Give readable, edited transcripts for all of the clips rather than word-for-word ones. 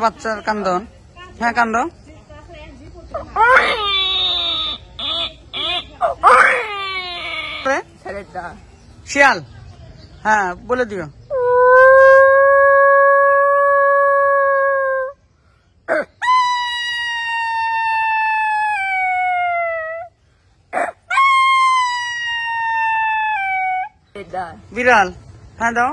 বাচ্চার কান্দন। হ্যাঁ কান্দ। শিয়াল। হ্যাঁ বলে দিও। বিড়াল। হ্যাঁ দাও।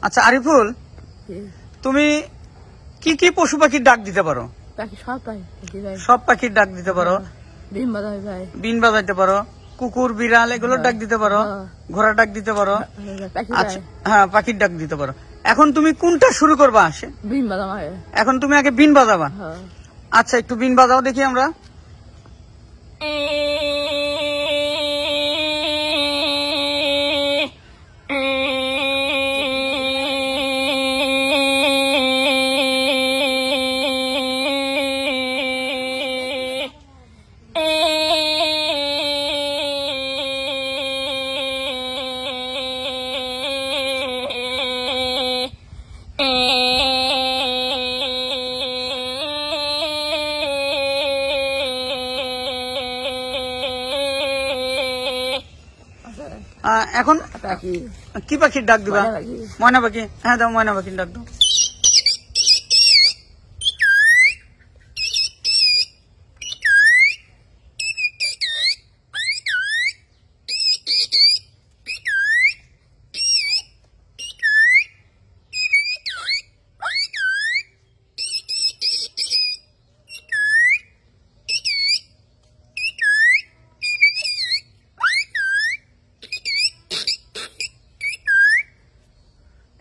আচ্ছা আরিফুল, তুমি কি কি পশু পাখির ডাক দিতে পারো? সব পাখির ডাক দিতে পারো? বিন বাজাইতে পারো, কুকুর বিড়াল এগুলোর ডাক দিতে পারো, ঘোড়া ডাক দিতে পারো? আচ্ছা হ্যাঁ পাখির ডাক দিতে পারো। এখন তুমি কোনটা শুরু করবা? আসে এখন তুমি আগে বিন বাজাবা। আচ্ছা একটু বিন বাজাও দেখি আমরা। এখন কি পাখির ডাক দিবা? ময়না পাখি। হ্যাঁ দাও ময়না পাখির ডাক দাও।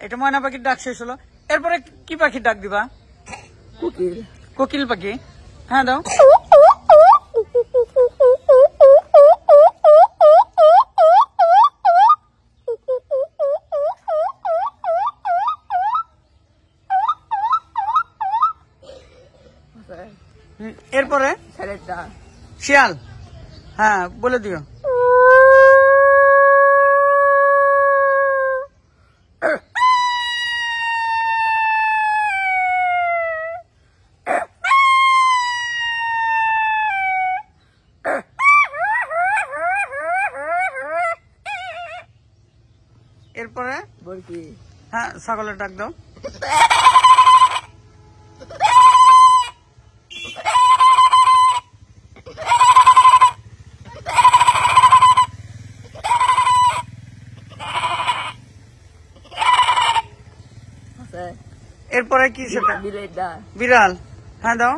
এটা ময়না পাখির ডাক শেষ হলো। এরপরে কি পাখির ডাক দিবা? কোকিল। কোকিল পাখি। হ্যাঁ দাও। এরপরে শিয়াল। হ্যাঁ বলে দিও। এরপরে হ্যাঁ ছাগলের ডাক দাও। এরপরে কি সেটা? বিড়াল। হ্যাঁ দাও।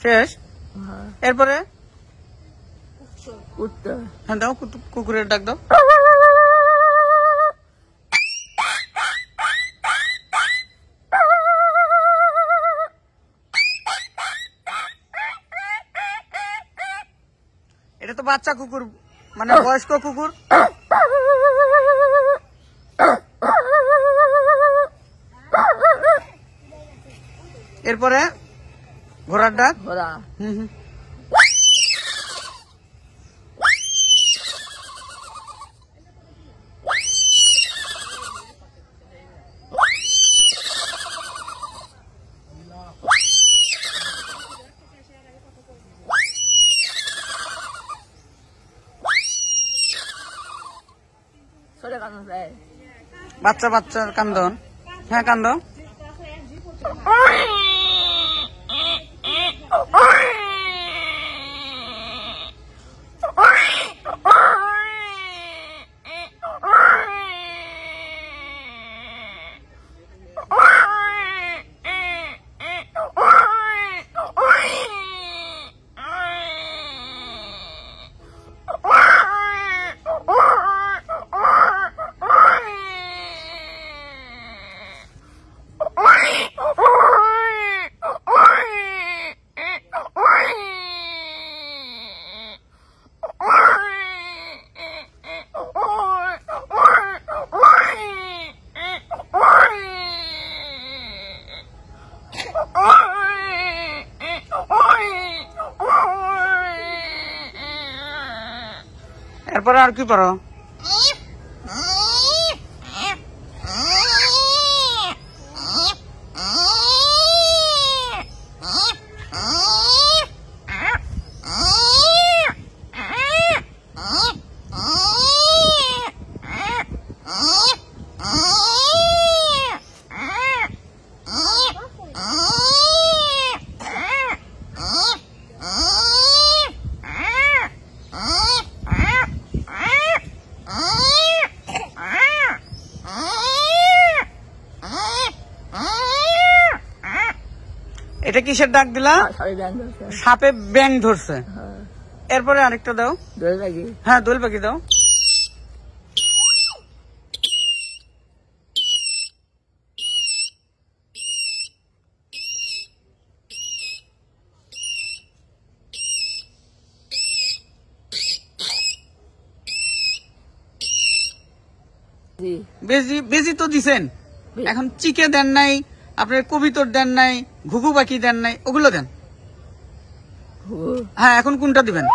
শেষ। এরপরে হ্যাঁ দাও কুকুরের ডাক দাও। এটা তো বাচ্চা কুকুর, মানে বয়স্ক কুকুর। এরপরে ঘোড়ার ডাক। বাচ্চা বাচ্চার কান্দন। হ্যাঁ কান্দ। এরপরে আর কি পারো? এটা কিসের ডাক দিলা? সাপে ব্যাং ধরছে। এরপরে আরেকটা দাও। দোয়েল পাখি। হ্যাঁ, দোয়েল পাখি দাও। বেজি তো দিছেন, এখন চিকে দেন নাই, আপনার কবিতর দেন নাই, ঘুঘু পাখি দেন নাই, ওগুলো দেন। হ্যাঁ, এখন কোনটা দিবেন?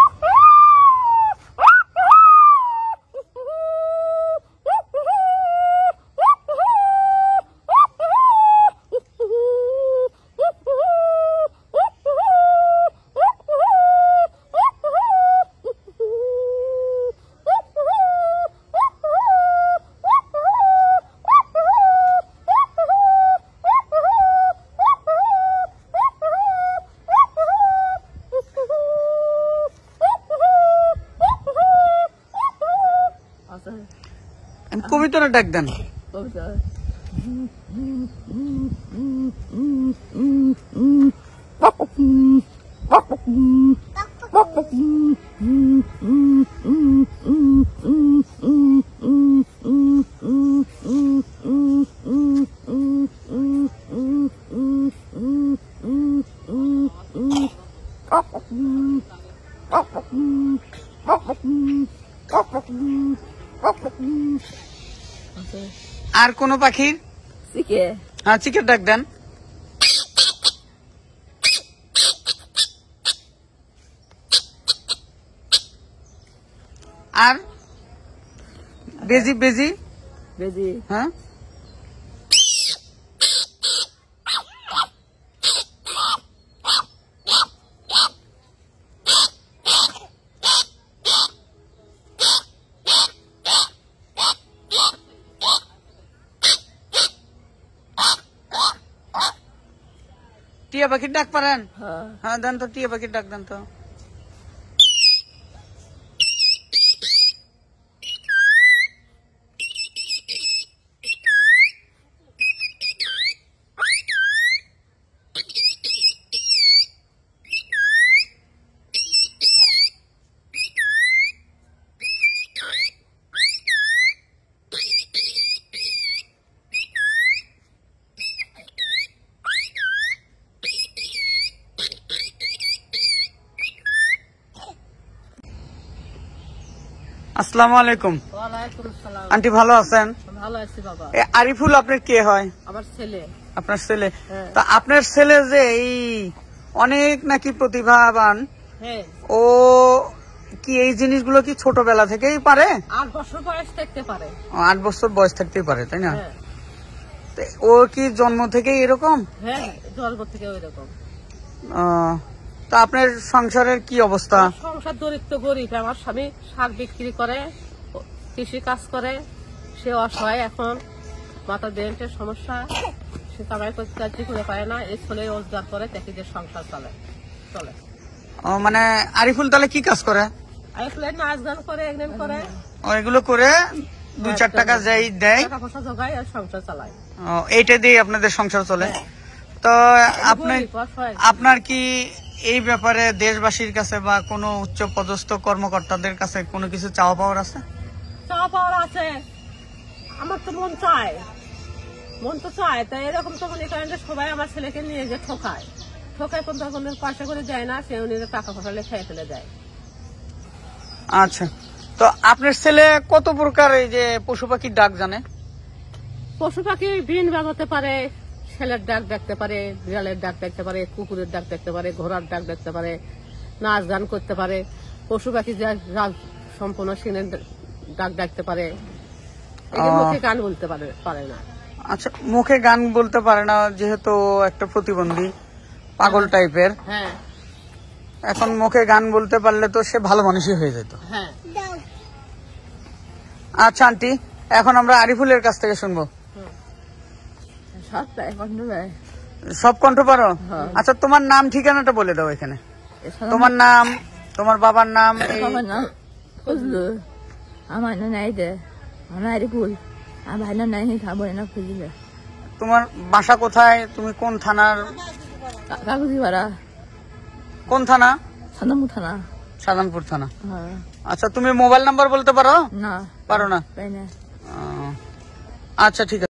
কবিতরা ডাক দেন। আর কোন পাখির? চিকে। হ্যাঁ, চিকের ডাক দেন। আর বেজি বেজি বেজি। হ্যাঁ, টিয়া পাখির ডাক পারেন? হ্যাঁ, দেন তো, টিয়া পাখির ডাক দেন তো। আসসালামু আলাইকুম। আন্টি ভালো আছেন? ভালো আছি বাবা। আরিফুল আপনার কে হয়? আমার ছেলে। আপনার ছেলে? তা আপনার ছেলে যে এই অনেক নাকি প্রতিভাবান, ও কি এই জিনিসগুলো কি ছোটবেলা থেকেই পারে? 8 বছর বয়স থাকতে পারে। 8 বছর বয়স থাকতেই পারে, তাই না? ও কি জন্ম থেকেই এরকম? হ্যাঁ, জন্ম থেকে এরকম। তা আপনার সংসারের কি অবস্থা? সংসার দরিদ্র গরিব। আমার স্বামী শাক বিক্রি করে, কৃষি কাজ করে, সে অসহায়, এখন মাথা দেহের সমস্যা, সে কামাই করতে কাজ করে পারে না, এই ছেলে রোজগার করে তেকিদের সংসার চলে। মানে আরিফুল তাহলে কি কাজ করে? আরিফুল নাচ গান করে, একদিন করে, এগুলো করে 2-4 টাকা যাই দেয়, টাকা পয়সা জোগায় আর সংসার চালায়। এইটা দিয়ে আপনাদের সংসার চলে। তো আপনার কি এই ব্যাপারে দেশবাসীর কাছে বা কোনো উচ্চ পদস্থ কর্মকর্তাদের কাছে কোনো কিছু চাওয়া পাওয়ার আছে? চাওয়া পাওয়ার আছে, আমার তো মন চায়, মন তো চায়। তাই এরকম তো মনে করেন যে সবাই আমার ছেলেকে নিয়ে যে ঠকায় কোন তখন পয়সা করে যায় না, সে উনি টাকা পয়সা খেয়ে ফেলে দেয়। আচ্ছা, তো আপনার ছেলে কত প্রকার এই যে পশু পাখির ডাক জানে? পশু পাখি বিন বাজাতে পারে, ছেলের ডাক দেখতে পারে, বিড়ালের ডাক দেখতে পারে, কুকুরের ডাক দেখতে পারে, ঘোড়ার ডাক দেখতে পারে, নাচ গান করতে পারে। পশু পাখি সম্পূর্ণ সিনের ডাক ডাকতে পারে, মুখে গান বলতে পারে না। আচ্ছা, মুখে গান বলতে পারে না যেহেতু একটা প্রতিবন্ধী পাগল টাইপের। হ্যাঁ, এখন মুখে গান বলতে পারলে তো সে ভালো মানুষই হয়ে যেত। হ্যাঁ। আচ্ছা আন্টি, এখন আমরা আরিফুলের কাছ থেকে শুনবো। সব কণ্ঠ পারো? আচ্ছা, তোমার নাম ঠিকানাটা বলে দাও এখানে। তোমার নাম, তোমার বাবার নাম? আমার নাম আরিফুল, আমার ভাই নাম নাই খাবো না খুঁজলে। তোমার বাসা কোথায়? তুমি কোন থানার? কাকুজিপাড়া। কোন থানা? সাদামপুর থানা। সাদামপুর থানা। আচ্ছা, তুমি মোবাইল নাম্বার বলতে পারো? না, পারো না? পাই না। আচ্ছা, ঠিক আছে।